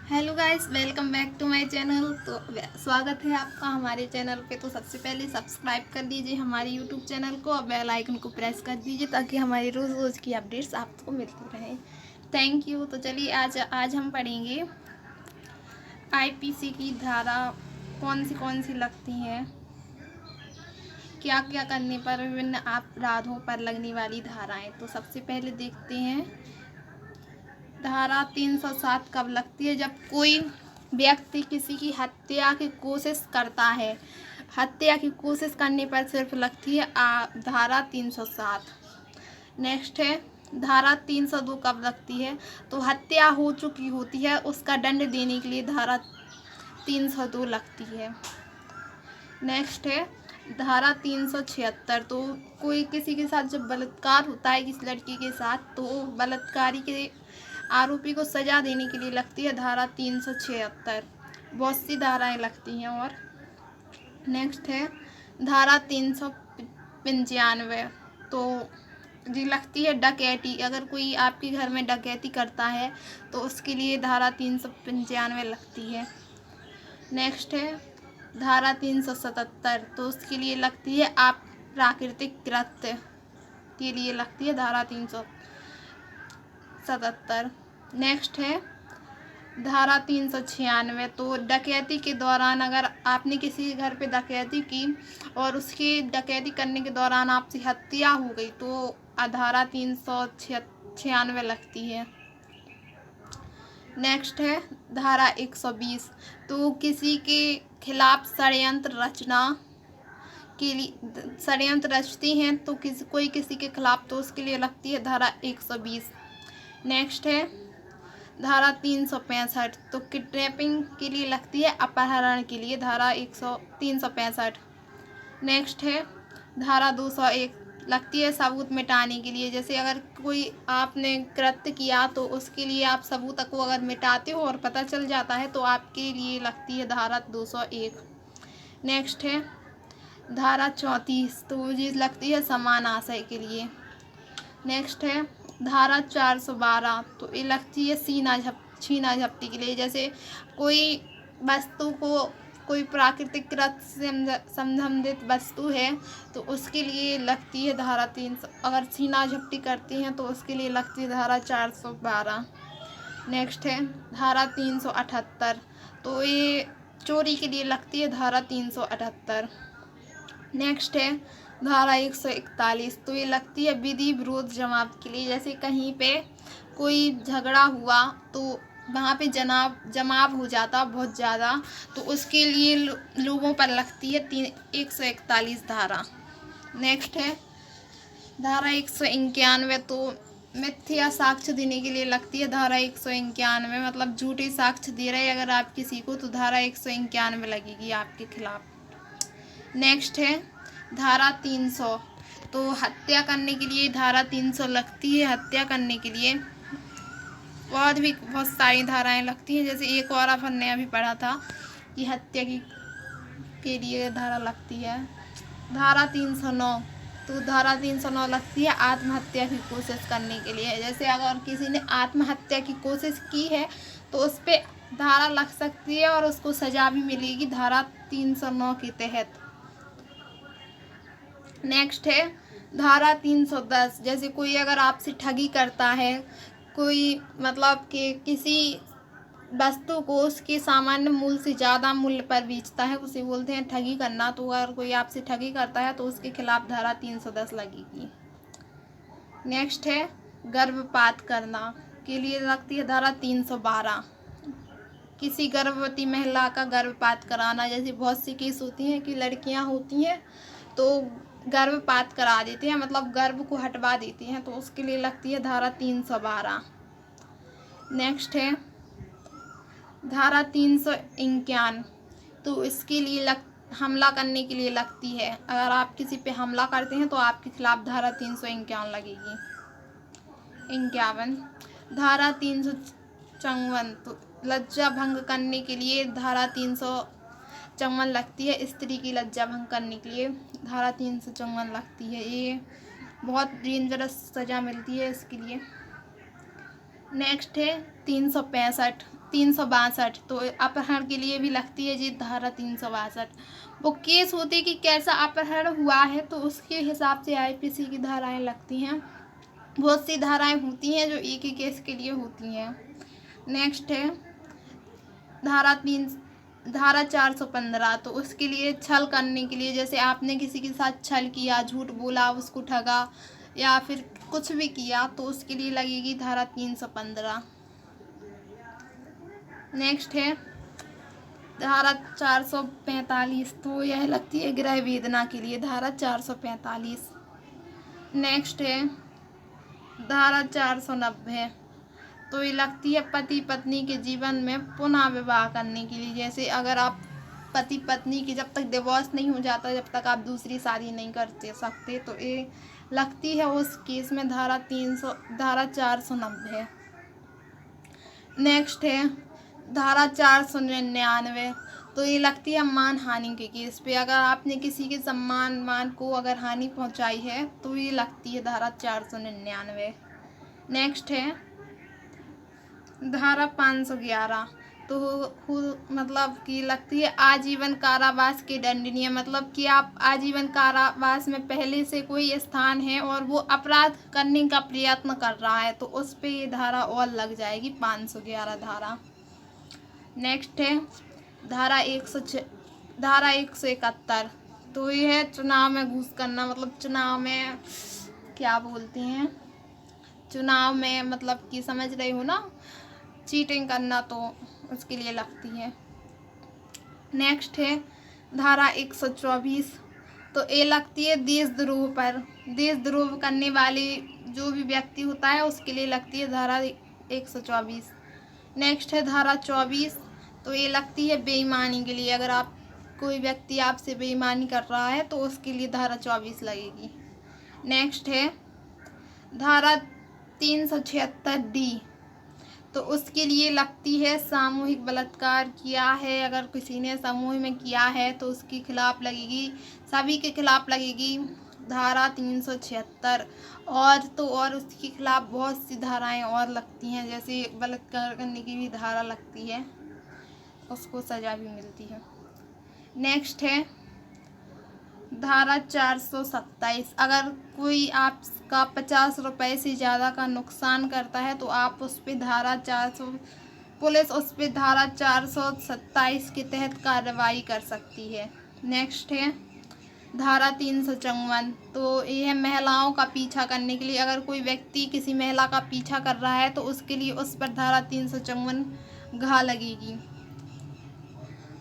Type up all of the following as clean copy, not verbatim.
Hello guys, welcome back to my channel. तो स्वागत है आपका हमारे चैनल पे। तो सबसे पहले सब्सक्राइब कर दीजिए हमारे यूट्यूब चैनल को और बेल आइकन को प्रेस कर दीजिए ताकि हमारी रोज़ रोज़ की अपडेट्स आपको मिलती रहे। Thank you. तो चलिए आज हम पढ़ेंगे आईपीसी की धारा कौन सी लगती हैं, क्या क्या करने पर विभिन्न अपराधों पर लगने वाली धाराएँ। तो सबसे पहले देखते हैं धारा 307 कब लगती है। जब कोई व्यक्ति किसी की हत्या की कोशिश करता है। हत्या की कोशिश करने पर सिर्फ लगती है धारा 307। नेक्स्ट है धारा 302 कब लगती है। तो हत्या हो चुकी होती है, उसका दंड देने के लिए धारा 302 लगती है। नेक्स्ट है धारा 376। तो कोई किसी के साथ जब बलात्कार होता है किसी लड़की के साथ, तो बलात्कारी के आरोपी को सजा देने के लिए लगती है धारा 376। बहुत सी धाराएं लगती हैं। और नेक्स्ट है धारा 395। तो जी लगती है डकैती। अगर कोई आपके घर में डकैती करता है तो उसके लिए धारा 395 लगती है। नेक्स्ट है धारा 377। तो उसके लिए लगती है आप प्राकृतिक कृत्य के लिए लगती है धारा 377। नेक्स्ट है धारा 396। तो डकैती के दौरान अगर आपने किसी घर पे डकैती की और उसकी डकैती करने के दौरान आपसे हत्या हो गई तो धारा 396 लगती है। नेक्स्ट है धारा 120। तो किसी के खिलाफ षड्यंत्र रचना के लिए षड्यंत्र रचती हैं तो कोई किसी के खिलाफ, तो उसके लिए लगती है धारा 120। नेक्स्ट है धारा 365। तो किडनैपिंग के लिए लगती है, अपहरण के लिए धारा 365। नेक्स्ट है धारा 201 लगती है सबूत मिटाने के लिए। जैसे अगर कोई आपने कृत्य किया तो उसके लिए आप सबूत को अगर मिटाते हो और पता चल जाता है तो आपके लिए लगती है धारा 201। नेक्स्ट है धारा 34। तो ये लगती है समान आशय के लिए। नेक्स्ट है धारा 412। तो ये लगती है छीना झपटी के लिए। जैसे कोई वस्तु को कोई प्राकृतिक कृत्य से संबंधित वस्तु है तो उसके लिए लगती है धारा 300। अगर छीना झपटी करती हैं तो उसके लिए लगती है धारा 412। नेक्स्ट है धारा 378। तो ये चोरी के लिए लगती है धारा 378। नेक्स्ट है धारा 141। तो ये लगती है विधि विरोध जमाव के लिए। जैसे कहीं पे कोई झगड़ा हुआ तो वहाँ पे जमाव हो जाता बहुत ज़्यादा, तो उसके लिए लोगों पर लगती है 141 धारा। नेक्स्ट है धारा 191। तो मिथ्या साक्ष्य देने के लिए लगती है धारा 191। मतलब झूठे साक्ष्य दे रहे अगर आप किसी को तो धारा 191 लगेगी आपके खिलाफ। नेक्स्ट है धारा 300। तो हत्या करने के लिए धारा 300 लगती है। हत्या करने के लिए और भी बहुत सारी धाराएं लगती हैं। जैसे एक और अपन ने अभी पढ़ा था कि हत्या के लिए धारा लगती है धारा 309। तो धारा 309 लगती है आत्महत्या की कोशिश करने के लिए। जैसे अगर किसी ने आत्महत्या की कोशिश की है तो उस पर धारा लग सकती है और उसको सजा भी मिलेगी धारा 309 के तहत। नेक्स्ट है धारा 310। जैसे कोई अगर आपसे ठगी करता है, कोई मतलब कि किसी वस्तु को उसके सामान्य मूल्य से ज़्यादा मूल्य पर बेचता है, उसे बोलते हैं ठगी करना। तो अगर कोई आपसे ठगी करता है तो उसके खिलाफ धारा 310 लगेगी। नेक्स्ट है गर्भपात करना के लिए लगती है धारा 312। किसी गर्भवती महिला का गर्भपात कराना। जैसे बहुत सी केस होती हैं कि लड़कियां होती हैं तो गर्भपात करा देते हैं, मतलब गर्भ को हटवा देती हैं, तो उसके लिए लगती है धारा 312। नेक्स्ट है धारा 351। तो इसके लिए हमला करने के लिए लगती है। अगर आप किसी पे हमला करते हैं तो आपके खिलाफ धारा 351 लगेगी। 51 धारा 354। तो लज्जा भंग करने के लिए धारा 354 लगती है। स्त्री की लज्जा भंग करने के लिए धारा 354 लगती है। ये बहुत डेंजरस सज़ा मिलती है इसके लिए। नेक्स्ट है 365। 362। तो अपहरण के लिए भी लगती है जी धारा 362। वो केस होती है कि कैसा अपहरण हुआ है, तो उसके हिसाब से आईपीसी की धाराएं लगती हैं। बहुत सी धाराएं होती हैं जो एक ही केस के लिए होती हैं। नेक्स्ट है धारा 415। तो उसके लिए छल करने के लिए, जैसे आपने किसी के साथ छल किया, झूठ बोला, उसको ठगा या फिर कुछ भी किया, तो उसके लिए लगेगी धारा 315। नेक्स्ट है धारा 445। तो यह लगती है गृह वेदना के लिए, धारा 445। नेक्स्ट है धारा 490। तो ये लगती है पति पत्नी के जीवन में पुनः विवाह करने के लिए, जैसे अगर आप पति पत्नी की जब तक डिवोर्स नहीं हो जाता, जब तक आप दूसरी शादी नहीं कर सकते, तो ये लगती है उस केस में धारा 490। नेक्स्ट है धारा 499। तो ये लगती है मानहानि के केस पे, अगर आपने किसी के सम्मान को अगर हानि पहुंचाई है, तो ये लगती है धारा 499। नेक्स्ट है धारा 511। तो मतलब कि लगती है आजीवन कारावास की दंडनीय, मतलब कि आप आजीवन कारावास में पहले से कोई स्थान है और वो अपराध करने का प्रयत्न कर रहा है, तो उस पे ये धारा और लग जाएगी 511 धारा। नेक्स्ट है धारा 171। तो ये है चुनाव में घूस करना, मतलब चुनाव में क्या बोलते हैं, चुनाव में मतलब कि समझ रहे हो ना, चीटिंग करना, तो उसके लिए लगती है। नेक्स्ट है धारा 124। तो ये लगती है देशद्रोह पर, देशद्रोह करने वाले जो भी व्यक्ति होता है उसके लिए लगती है धारा 124। नेक्स्ट है धारा 24। तो ये लगती है बेईमानी के लिए, अगर आप कोई व्यक्ति आपसे बेईमानी कर रहा है तो उसके लिए धारा 24 लगेगी। नेक्स्ट है धारा 376D। तो उसके लिए लगती है सामूहिक बलात्कार किया है, अगर किसी ने समूह में किया है तो उसके खिलाफ लगेगी, सभी के खिलाफ लगेगी धारा 376। और उसके खिलाफ बहुत सी धाराएं और लगती हैं, जैसे बलात्कार करने की भी धारा लगती है, उसको सज़ा भी मिलती है। नेक्स्ट है धारा 427। अगर कोई आपका 50 रुपये से ज़्यादा का नुकसान करता है तो आप उस पर पुलिस उस पर धारा 427 के तहत कार्रवाई कर सकती है। नेक्स्ट है धारा 354। तो यह महिलाओं का पीछा करने के लिए, अगर कोई व्यक्ति किसी महिला का पीछा कर रहा है तो उसके लिए उस पर धारा 354 घा लगेगी।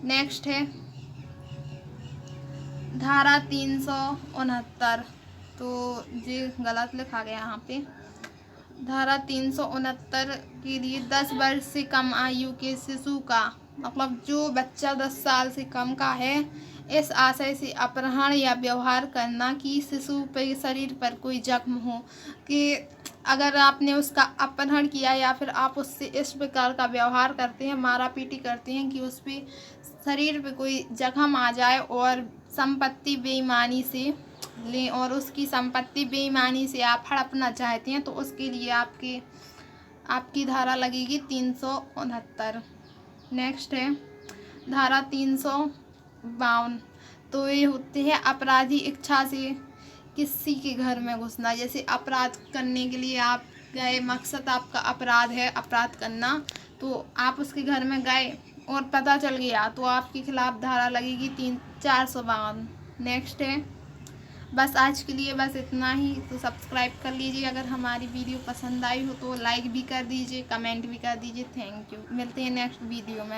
नेक्स्ट है धारा 369। तो ये गलत लिखा गया यहाँ पे। धारा 369 के लिए 10 वर्ष से कम आयु के शिशु का, मतलब जो बच्चा 10 साल से कम का है, इस आशय से अपहरण या व्यवहार करना कि शिशु पे शरीर पर कोई जख्म हो, कि अगर आपने उसका अपहरण किया या फिर आप उससे इस प्रकार का व्यवहार करते हैं, मारा पीटी करते हैं कि उस पर शरीर पे कोई जख्म आ जाए और संपत्ति बेईमानी से लें और उसकी संपत्ति बेईमानी से आप हड़पना चाहते हैं, तो उसके लिए आपकी धारा लगेगी 369। नेक्स्ट है धारा 352। तो ये होते हैं अपराधी इच्छा से किसी के घर में घुसना, जैसे अपराध करने के लिए आप गए, मकसद आपका अपराध है, अपराध करना, तो आप उसके घर में गए और पता चल गया तो आपके खिलाफ धारा लगेगी 452। नेक्स्ट है बस आज के लिए बस इतना ही। तो सब्सक्राइब कर लीजिए, अगर हमारी वीडियो पसंद आई हो तो लाइक भी कर दीजिए, कमेंट भी कर दीजिए। Thank you. मिलते हैं नेक्स्ट वीडियो में।